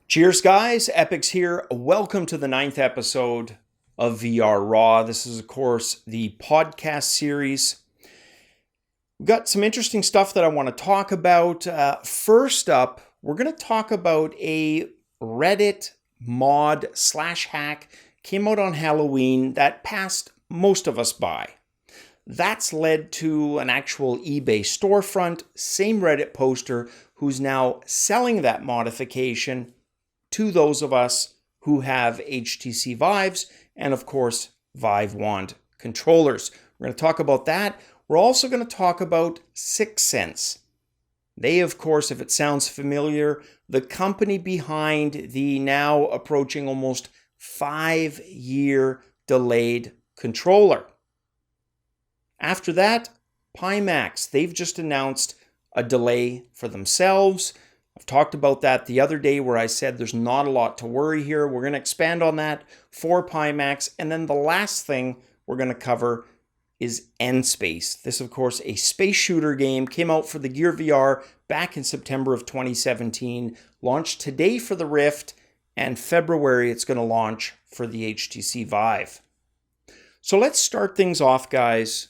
Cheers, guys. Epix here. Welcome to the 9th episode of VR Raw. This is, of course, the podcast series. We've got some interesting stuff that I want to talk about. First up, we're going to talk about a Reddit mod / hack came out on Halloween that passed most of us by. That's led to an actual eBay storefront, same Reddit poster, who's now selling that modification to those of us who have HTC Vives and, of course, Vive wand controllers. We're going to talk about that. We're also going to talk about Sixense. They, of course, if it sounds familiar, the company behind the now approaching almost 5-year delayed controller. After that, Pimax. They've just announced a delay for themselves. I've talked about that the other day where I said there's not a lot to worry here. We're going to expand on that for Pimax. And then the last thing we're going to cover is EndSpace. This, of course, a space shooter game, came out for the Gear VR back in September of 2017, launched today for the Rift, and February it's going to launch for the HTC Vive. So let's start things off, guys,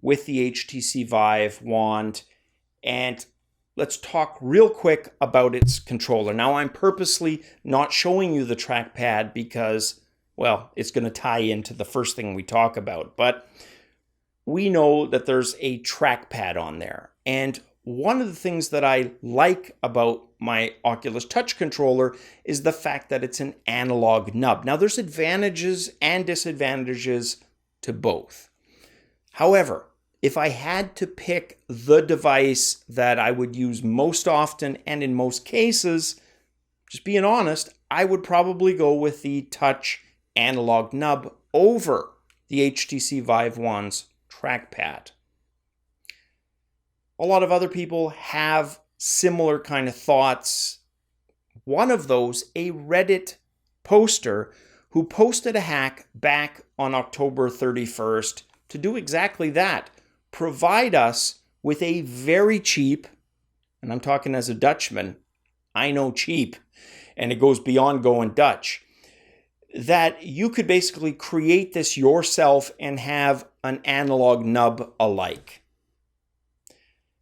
with the HTC Vive wand, and let's talk real quick about its controller. Now, I'm purposely not showing you the trackpad because, well, it's going to tie into the first thing we talk about. But we know that there's a trackpad on there. And one of the things that I like about my Oculus Touch controller is the fact that it's an analog nub. Now, there's advantages and disadvantages to both. However, if I had to pick the device that I would use most often and in most cases, just being honest, I would probably go with the Touch analog nub over the HTC Vive One's trackpad. A lot of other people have similar kind of thoughts. One of those, a Reddit poster who posted a hack back on October 31st to do exactly that. Provide us with a very cheap, and I'm talking as a Dutchman, I know cheap, and it goes beyond going Dutch, that you could basically create this yourself and have an analog nub alike.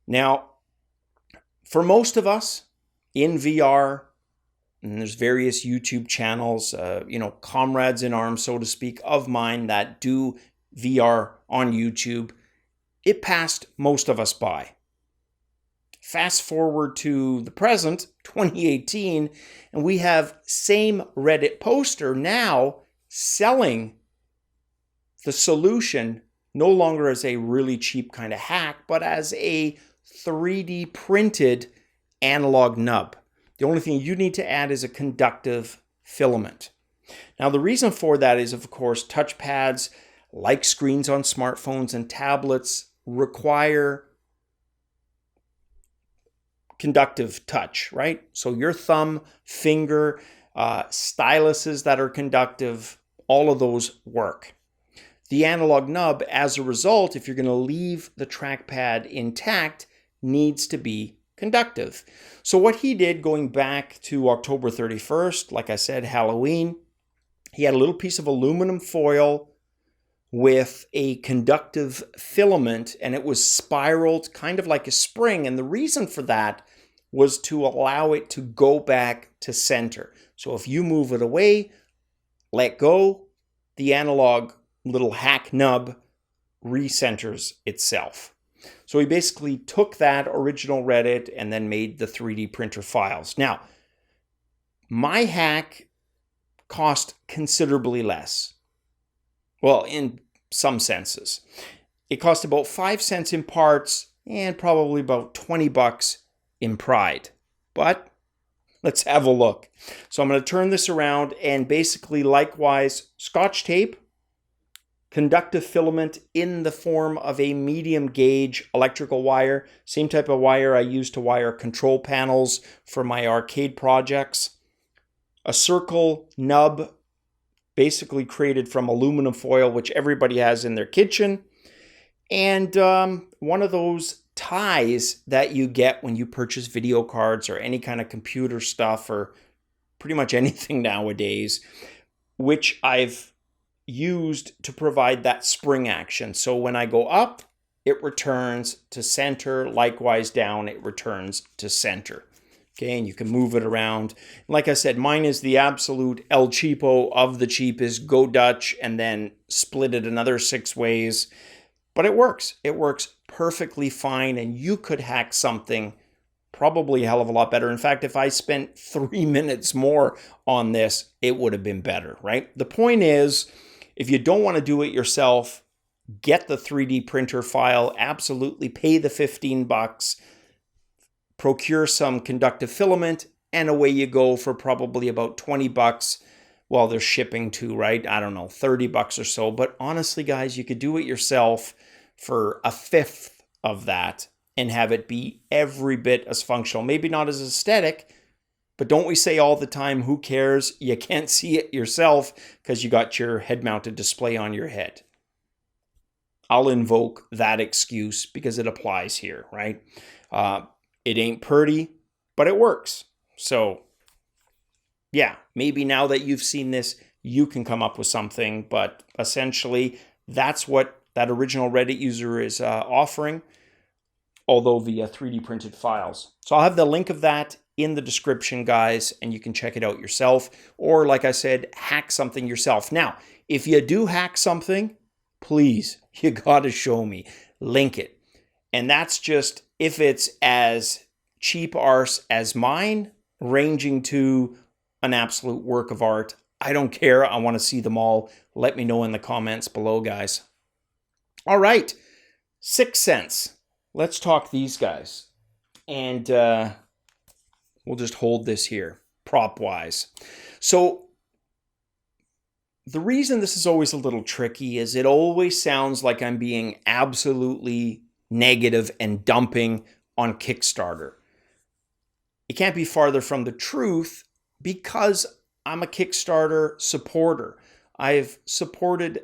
Now, for most of us in VR, and there's various YouTube channels, comrades in arms, so to speak, of mine that do VR on YouTube, it passed most of us by. Fast forward to the present, 2018, and we have same Reddit poster now selling the solution no longer as a really cheap kind of hack, but as a 3D printed analog nub. The only thing you need to add is a conductive filament. Now, the reason for that is, of course, touchpads, like screens on smartphones and tablets, require conductive touch, right? So your thumb, finger, styluses that are conductive, all of those work. The analog nub, as a result, if you're going to leave the trackpad intact, needs to be conductive. So what he did, going back to October 31st, like I said, Halloween, he had a little piece of aluminum foil with a conductive filament, and it was spiraled kind of like a spring. And the reason for that was to allow it to go back to center. So if you move it away, let go, the analog little hack nub recenters itself. So he basically took that original Reddit and then made the 3D printer files. Now, my hack cost considerably less. Well, in some senses. It cost about 5 cents in parts and probably about $20 in pride. But let's have a look. So I'm going to turn this around and basically likewise Scotch tape, conductive filament in the form of a medium gauge electrical wire, same type of wire I use to wire control panels for my arcade projects, a circle nub basically created from aluminum foil, which everybody has in their kitchen, and one of those ties that you get when you purchase video cards or any kind of computer stuff or pretty much anything nowadays, which I've used to provide that spring action. So when I go up, it returns to center. Likewise, down, it returns to center. Okay, and you can move it around. Like I said, mine is the absolute El Cheapo of the cheapest. Go Dutch and then split it another 6 ways. But it works. It works perfectly fine, and you could hack something probably a hell of a lot better. In fact, if I spent 3 minutes more on this, it would have been better, right? The point is, if you don't want to do it yourself, get the 3D printer file, absolutely pay the $15, procure some conductive filament, and away you go for probably about $20. Well, there's shipping too, right? I don't know, $30 or so. But honestly, guys, you could do it yourself for a fifth of that and have it be every bit as functional. Maybe not as aesthetic, but don't we say all the time, who cares? You can't see it yourself because you got your head-mounted display on your head. I'll invoke that excuse because it applies here, right? It ain't pretty, but it works. So, yeah, maybe now that you've seen this, you can come up with something, but essentially that's what that original Reddit user is offering, although via 3D printed files. So I'll have the link of that in the description, guys, and you can check it out yourself. Or like I said, hack something yourself. Now, if you do hack something, please, you gotta show me. Link it. And that's just if it's as cheap arse as mine, ranging to an absolute work of art. I don't care. I want to see them all. Let me know in the comments below, guys. All right. Sixense. Let's talk these guys. And we'll just hold this here, prop-wise. So the reason this is always a little tricky is it always sounds like I'm being absolutely negative and dumping on Kickstarter. It can't be farther from the truth because I'm a Kickstarter supporter. I've supported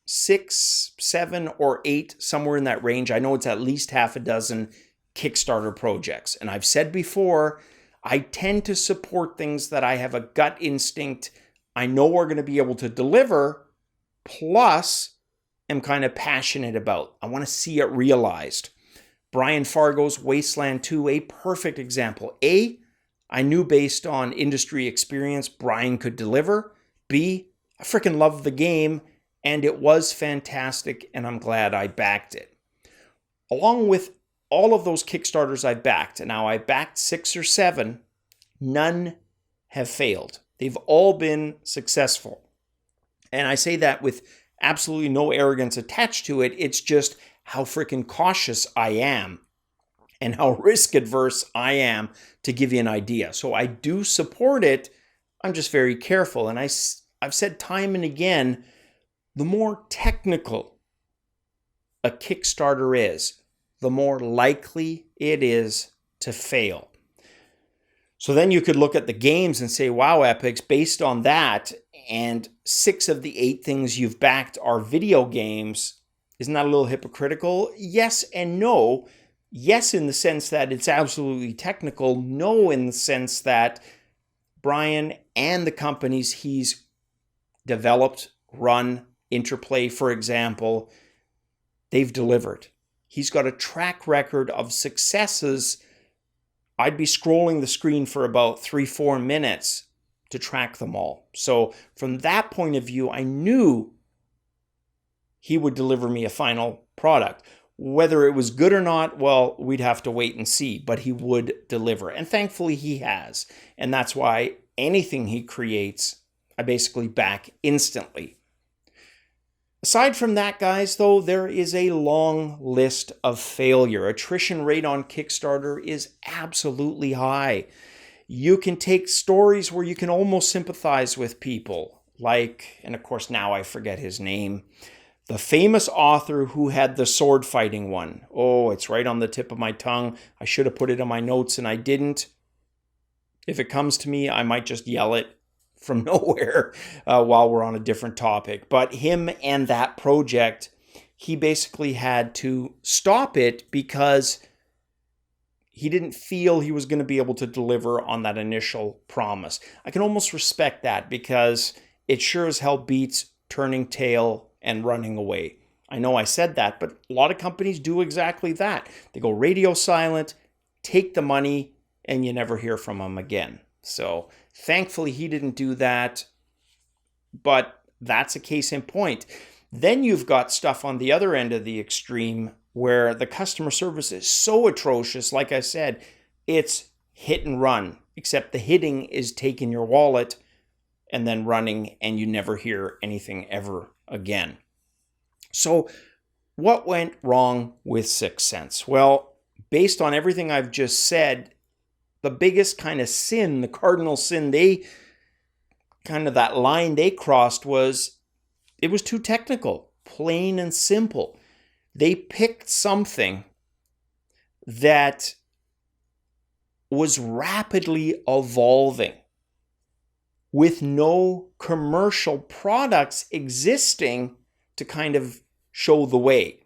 6, 7, or 8, somewhere in that range. I know it's at least half a dozen Kickstarter projects. And I've said before, I tend to support things that I have a gut instinct I know we're going to be able to deliver, plus am kind of passionate about. I want to see it realized. Brian Fargo's Wasteland 2, a perfect example. A, I knew based on industry experience Brian could deliver. B, I freaking love the game, and it was fantastic, and I'm glad I backed it. Along with all of those Kickstarters I've backed, and now I backed 6 or 7, none have failed. They've all been successful. And I say that with absolutely no arrogance attached to it. It's just how freaking cautious I am and how risk adverse I am, to give you an idea. So I do support it. I'm just very careful. And I've said time and again, the more technical a Kickstarter is, the more likely it is to fail. So then you could look at the games and say, wow, Epix, based on that, and 6 of the 8 things you've backed are video games, isn't that a little hypocritical? Yes and no. Yes, in the sense that it's absolutely technical. No, in the sense that Brian and the companies he's developed, run, Interplay, for example, they've delivered. He's got a track record of successes. I'd be scrolling the screen for about 3-4 minutes to track them all. So from that point of view, I knew he would deliver me a final product. Whether it was good or not, well, we'd have to wait and see, but he would deliver. And thankfully he has. And that's why anything he creates, I basically back instantly. Aside from that, guys, though, there is a long list of failure. Attrition rate on Kickstarter is absolutely high. You can take stories where you can almost sympathize with people, like, and of course now I forget his name, the famous author who had the sword fighting one. Oh, it's right on the tip of my tongue. I should have put it on my notes and I didn't. If it comes to me, I might just yell it from nowhere while we're on a different topic. But him and that project, he basically had to stop it because he didn't feel he was going to be able to deliver on that initial promise. I can almost respect that because it sure as hell beats turning tail and running away. I know I said that, but a lot of companies do exactly that. They go radio silent, take the money, and you never hear from them again. So thankfully he didn't do that, but that's a case in point. Then you've got stuff on the other end of the extreme where the customer service is so atrocious. Like I said, it's hit and run, except the hitting is taking your wallet and then running, and you never hear anything ever again. So what went wrong with Sixense? Well, based on everything I've just said, the biggest kind of sin, the cardinal sin that line they crossed was it was too technical, plain and simple. They picked something that was rapidly evolving with no commercial products existing to kind of show the way.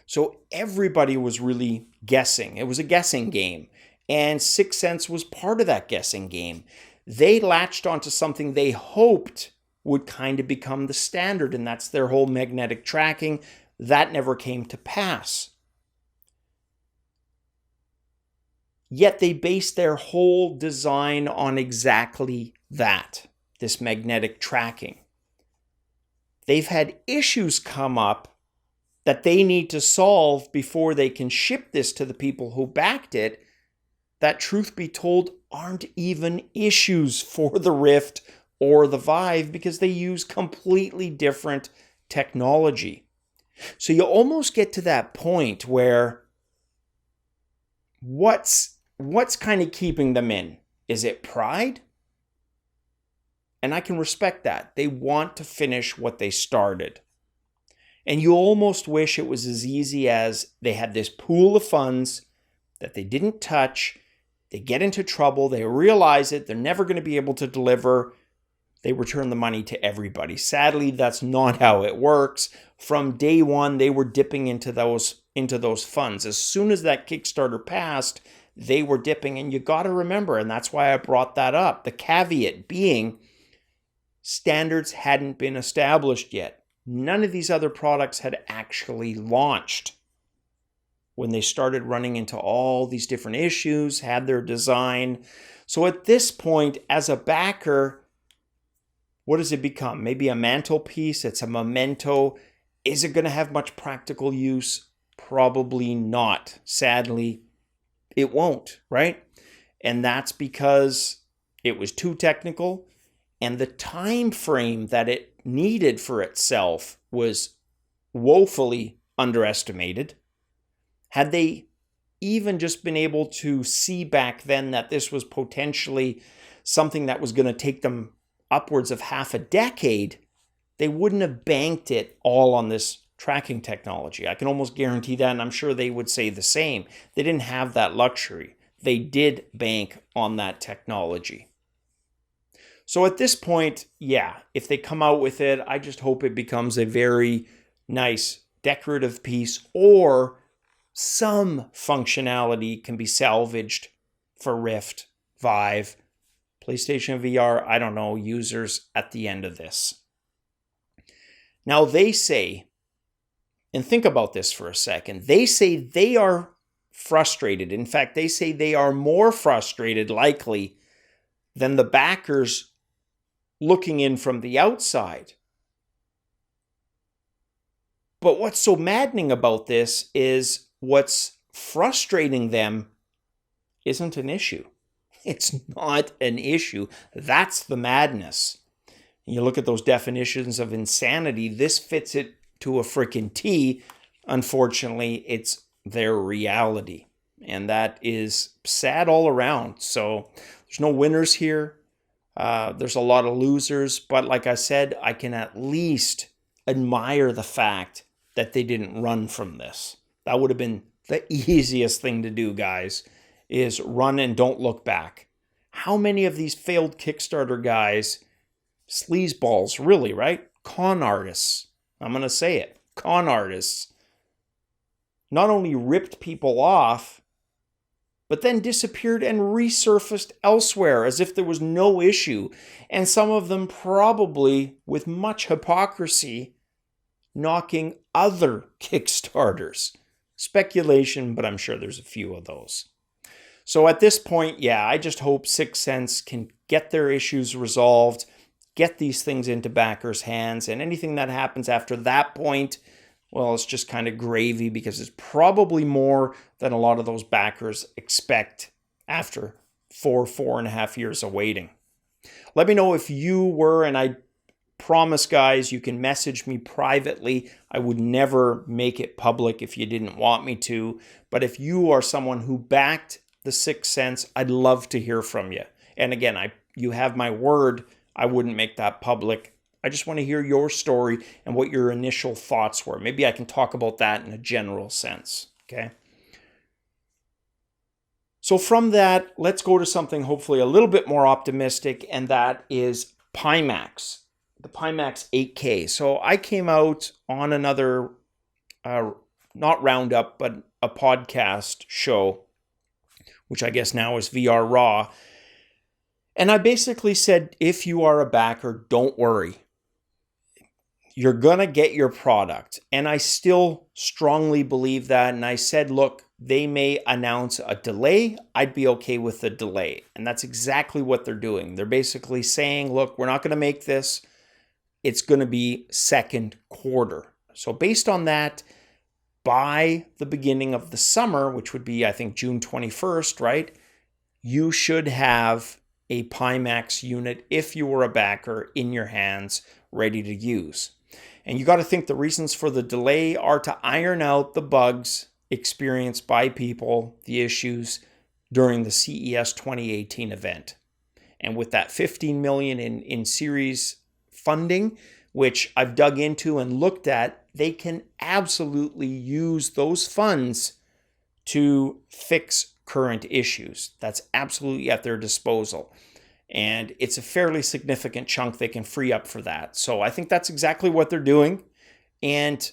So everybody was really guessing. It was a guessing game. And Sixense was part of that guessing game. They latched onto something they hoped would kind of become the standard, and that's their whole magnetic tracking. That never came to pass. Yet they based their whole design on exactly that, this magnetic tracking. They've had issues come up that they need to solve before they can ship this to the people who backed it, that, truth be told, aren't even issues for the Rift or the Vive because they use completely different technology. So you almost get to that point where what's kind of keeping them in? Is it pride? And I can respect that. They want to finish what they started. And you almost wish it was as easy as they had this pool of funds that they didn't touch. They get into trouble. They realize it. They're never going to be able to deliver. They return the money to everybody. Sadly, that's not how it works. From day one, they were dipping into those funds. As soon as that Kickstarter passed, they were dipping. And you got to remember, and that's why I brought that up, the caveat being standards hadn't been established yet. None of these other products had actually launched when they started running into all these different issues, had their design. So at this point, as a backer, what does it become? Maybe a mantelpiece? It's a memento. Is it going to have much practical use? Probably not. Sadly, it won't, right? And that's because it was too technical, and the time frame that it needed for itself was woefully underestimated. Had they even just been able to see back then that this was potentially something that was going to take them upwards of half a decade, they wouldn't have banked it all on this tracking technology. I can almost guarantee that, and I'm sure they would say the same. They didn't have that luxury. They did bank on that technology. So at this point, yeah, if they come out with it, I just hope it becomes a very nice decorative piece, or some functionality can be salvaged for Rift, Vive, PlayStation VR, I don't know, users at the end of this. Now they say, and think about this for a second, they say they are frustrated. In fact, they say they are more frustrated likely than the backers looking in from the outside. But what's so maddening about this is what's frustrating them isn't an issue. It's not an issue. That's the madness. You look at those definitions of insanity, this fits it to a freaking T. Unfortunately, it's their reality. And that is sad all around. So there's no winners here. There's a lot of losers. But like I said, I can at least admire the fact that they didn't run from this. That would have been the easiest thing to do, guys, is run and don't look back. How many of these failed Kickstarter guys, sleazeballs, really, right? Con artists, I'm going to say it, con artists, not only ripped people off, but then disappeared and resurfaced elsewhere as if there was no issue, and some of them probably, with much hypocrisy, knocking other Kickstarters. Speculation, but I'm sure there's a few of those. So at this point, yeah, I just hope Sixense can get their issues resolved, get these things into backers' hands, and anything that happens after that point, well, it's just kind of gravy because it's probably more than a lot of those backers expect after 4.5 years of waiting. Let me know if you were, and I promise, guys, you can message me privately. I would never make it public if you didn't want me to. But if you are someone who backed the Sixense, I'd love to hear from you. And again, you have my word, I wouldn't make that public. I just want to hear your story and what your initial thoughts were. Maybe I can talk about that in a general sense, okay? So from that, let's go to something hopefully a little bit more optimistic, and that is Pimax, the Pimax 8K. So I came out on another, not roundup, but a podcast show, which I guess now is VR Raw. And I basically said, if you are a backer, don't worry. You're going to get your product. And I still strongly believe that. And I said, look, they may announce a delay. I'd be okay with the delay. And that's exactly what they're doing. They're basically saying, look, we're not going to make this. It's going to be second quarter. So based on that, by the beginning of the summer, which would be, I think, June 21st, right? You should have a Pimax unit, if you were a backer, in your hands, ready to use. And you got to think the reasons for the delay are to iron out the bugs experienced by people, the issues during the CES 2018 event. And with that $15 million in series funding, which I've dug into and looked at, they can absolutely use those funds to fix current issues. That's absolutely at their disposal. And it's a fairly significant chunk they can free up for that. So I think that's exactly what they're doing. And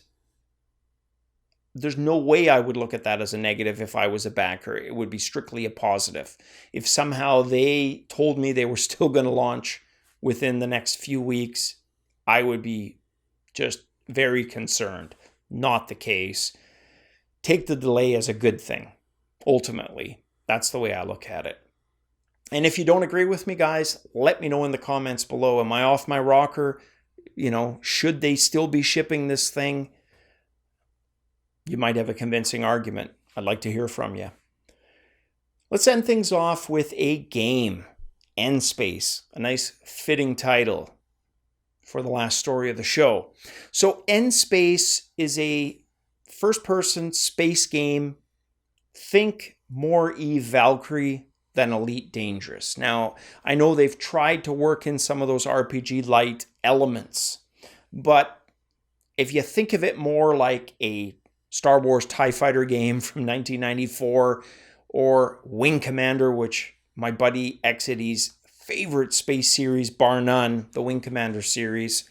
there's no way I would look at that as a negative if I was a backer. It would be strictly a positive. If somehow they told me they were still going to launch within the next few weeks, I would be just very concerned. Not the case. Take the delay as a good thing. Ultimately, that's the way I look at it. And if you don't agree with me, guys, let me know in the comments below. Am I off my rocker? Should they still be shipping this thing? You might have a convincing argument. I'd like to hear from you. Let's end things off with a game, EndSpace, a nice fitting title for the last story of the show. So EndSpace is a first-person space game. Think more Eve Valkyrie than Elite Dangerous. Now, I know they've tried to work in some of those RPG light elements, but if you think of it more like a Star Wars TIE Fighter game from 1994 or Wing Commander, which my buddy Exidy's favorite space series, bar none, the Wing Commander series,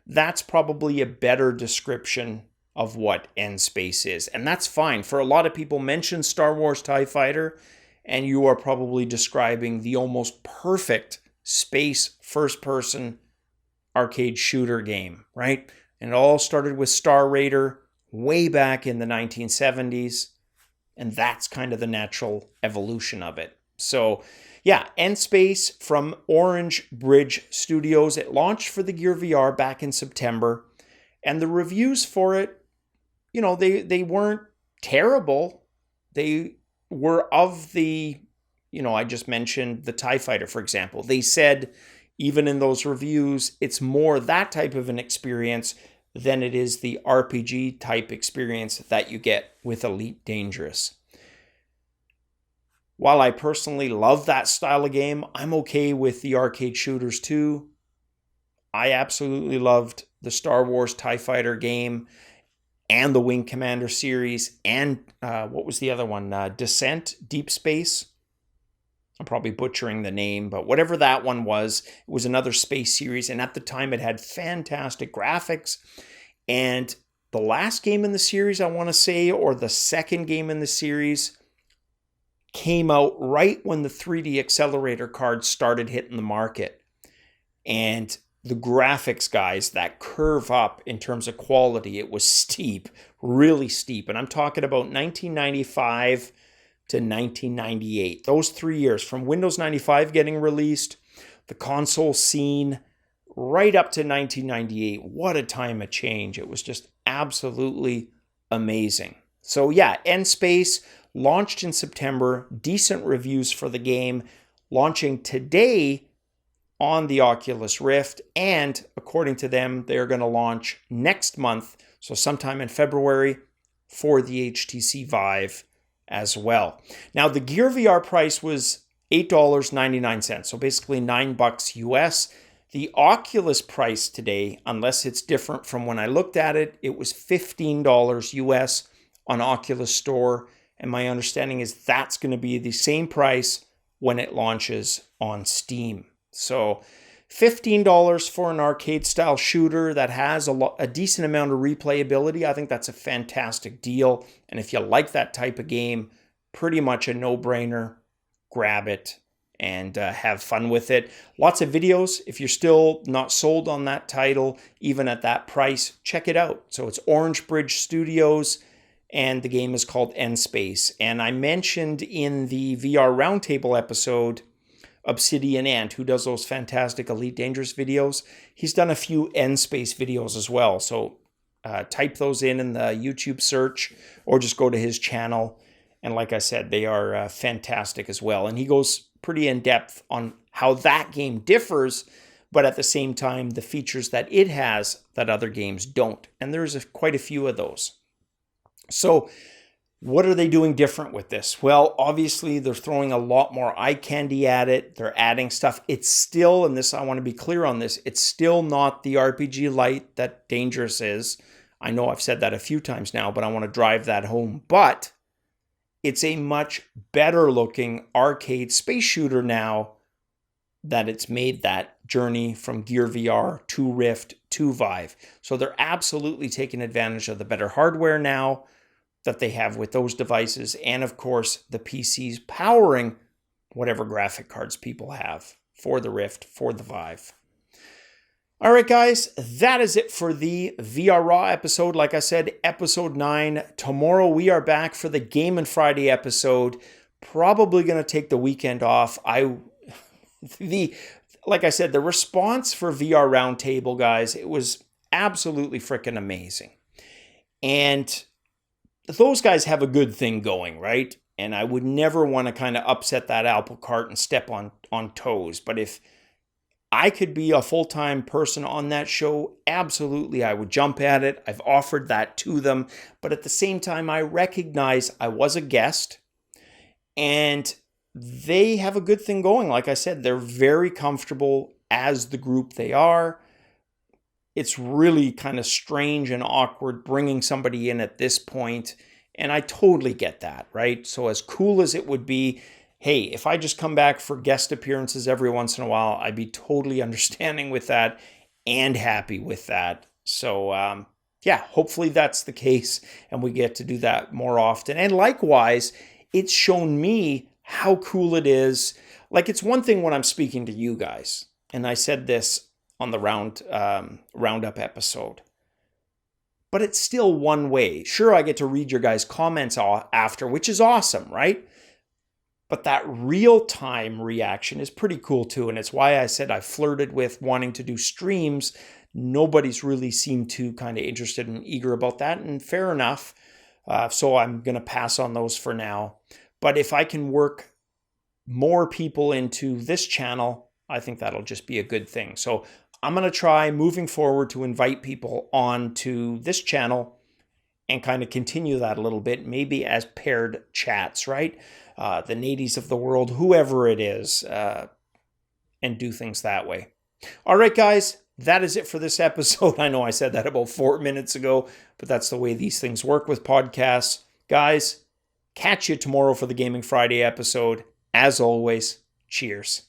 that's probably a better description of what EndSpace is. And that's fine. For a lot of people, mention Star Wars TIE Fighter, and you are probably describing the almost perfect space first-person arcade shooter game, right? And it all started with Star Raider way back in the 1970s, and that's kind of the natural evolution of it. So, yeah, EndSpace from Orange Bridge Studios. It launched for the Gear VR back in September, and the reviews for it, they weren't terrible. They were of the, I just mentioned the TIE Fighter, for example. They said, even in those reviews, it's more that type of an experience than it is the RPG type experience that you get with Elite Dangerous. While I personally love that style of game, I'm okay with the arcade shooters too. I absolutely loved the Star Wars TIE Fighter game and the Wing Commander series, and what was the other one? Descent, Deep Space. I'm probably butchering the name, but whatever that one was, it was another space series, and at the time it had fantastic graphics. And the last game in the series, I want to say, or the second game in the series, came out right when the 3D accelerator cards started hitting the market. And the graphics, guys, that curve up in terms of quality, it was steep, really steep. And I'm talking about 1995 to 1998. Those 3 years, from Windows 95 getting released, the console scene, right up to 1998. What a time of change. It was just absolutely amazing. So yeah, EndSpace launched in September. Decent reviews for the game. Launching today on the Oculus Rift, and according to them, they're going to launch next month, so sometime in February, for the HTC Vive as well. Now, the Gear VR price was $8.99, so basically $9 US. The Oculus price today, unless it's different from when I looked at it, it was $15 US on Oculus Store, and my understanding is that's going to be the same price when it launches on Steam. So $15 for an arcade-style shooter that has a decent amount of replayability. I think that's a fantastic deal. And if you like that type of game, pretty much a no-brainer. Grab it and have fun with it. Lots of videos. If you're still not sold on that title, even at that price, check it out. So it's Orange Bridge Studios, and the game is called EndSpace. And I mentioned in the VR Roundtable episode Obsidian Ant, who does those fantastic Elite Dangerous videos. He's done a few EndSpace videos as well. So type those in the YouTube search, or just go to his channel. And like I said, they are fantastic as well. And he goes pretty in depth on how that game differs, but at the same time, the features that it has that other games don't. And there's quite a few of those. So what are they doing different with this? Well, obviously, they're throwing a lot more eye candy at it. They're adding stuff. It's still, and this, I want to be clear on this, it's still not the RPG light that Dangerous is. I know I've said that a few times now, but I want to drive that home. But it's a much better looking arcade space shooter now that it's made that journey from Gear VR to Rift to Vive. So they're absolutely taking advantage of the better hardware now that they have with those devices, and of course the PCs powering whatever graphic cards people have for the Rift, for the Vive. All right, guys, that is it for the VR Raw episode. Like I said, episode 9. Tomorrow we are back for the Game and Friday episode. Probably going to take the weekend off. Like I said, the response for VR Roundtable, guys, it was absolutely freaking amazing. And those guys have a good thing going, right? And I would never want to kind of upset that apple cart and step on toes. But if I could be a full-time person on that show, absolutely, I would jump at it. I've offered that to them. But at the same time, I recognize I was a guest, and they have a good thing going. Like I said, they're very comfortable as the group they are. It's really kind of strange and awkward bringing somebody in at this point, and I totally get that, right? So as cool as it would be, hey, if I just come back for guest appearances every once in a while, I'd be totally understanding with that and happy with that. So yeah, hopefully that's the case, and we get to do that more often. And likewise, it's shown me how cool it is. Like, it's one thing when I'm speaking to you guys, and I said this on the roundup episode, but it's still one way. Sure, I get to read your guys' comments after, which is awesome, right? But that real-time reaction is pretty cool too, and it's why I said I flirted with wanting to do streams. Nobody's really seemed too kind of interested and eager about that, and fair enough. So I'm going to pass on those for now. But if I can work more people into this channel, I think that'll just be a good thing. So I'm going to try moving forward to invite people onto this channel and kind of continue that a little bit, maybe as paired chats, right? The natives of the world, whoever it is, and do things that way. All right, guys, that is it for this episode. I know I said that about 4 minutes ago, but that's the way these things work with podcasts. Guys, catch you tomorrow for the Gaming Friday episode. As always, cheers.